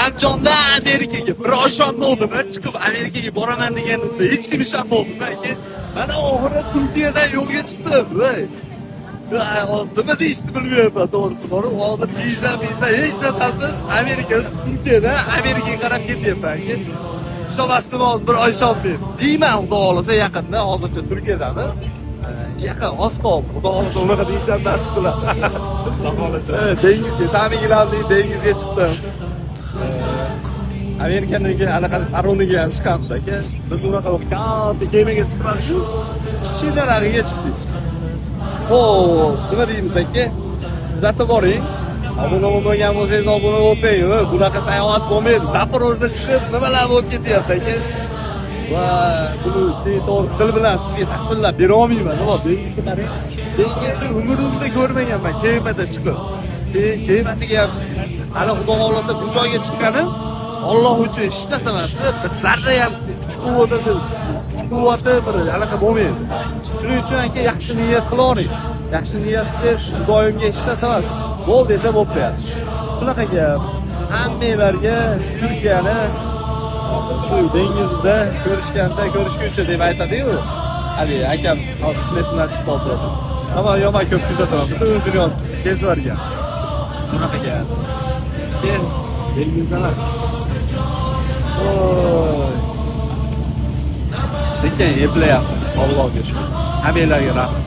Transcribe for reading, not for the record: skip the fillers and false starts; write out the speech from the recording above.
Andijonda Amerikaga bir oy bo'ldim, chiqib Amerikaga boraman deganimda hech kim ishonmadi. Mana oxiri Turkiyadan yo'lga chiqdim. Nima deyishni bilmayapman to'g'risi. Hozir viza hech narsasiz Amerikaga qarab ketyapman. Ishonasizmi, hozir bir oy ishonmayman. Deyman, xudo xolasa yaqinda hozircha Turkiyadamiz. Yaqin oz qoldi. Xudo xolasa unaqa deyishdan nasib qiladi. Xudo xolasa. Dengizga, Samigilamning dengizga chiqdim. Amerikaniki anaqasi paroniga ham chiqamiz aka. Biz unaqa katta kemaga chiqamiz. Kichkinaragiga chiqdik. Nima deymiz aka? Kuzatib boring. Obuna bo'lmagan bo'lsangiz obuna bo'ling. Bunaqa sayohat bo'lmaydi. Zaporojda chiqib nimalar bo'lib ketyapti aka. Va buni to'g'ri dil bilan sizga tasvirlab bera olmayman. Nima dengizni qarang. Dengizni umrimda ko'rmaganman kemada chiqib. Kemasiga ham chiqdim. Hali xudo xolasa bu joyga chiqqanim Alloh uchun hech narsa emasda, bir zarra ham kuch-quvvati bir anaqa bo'lmaydi. Shuning uchun aka yaxshi niyat qilavering. Yaxshi niyat qilsangiz doimga hech narsa emas. Bo'l desa bo'lib qo'yadi. Shunaqa gap. Hammalarga Turkiyani shu dengizda ko'rishguncha deb aytadi-ku. Hali akamiz ismesidan chiqib qoldi. Ammo yomon ko'p kuzataman. Butun dunyoda kezib o'rgan. Shunaqa gap. Men dengizdaman. Sekin eplayapmiz. Allohga shukr. Hammalarga rahmat.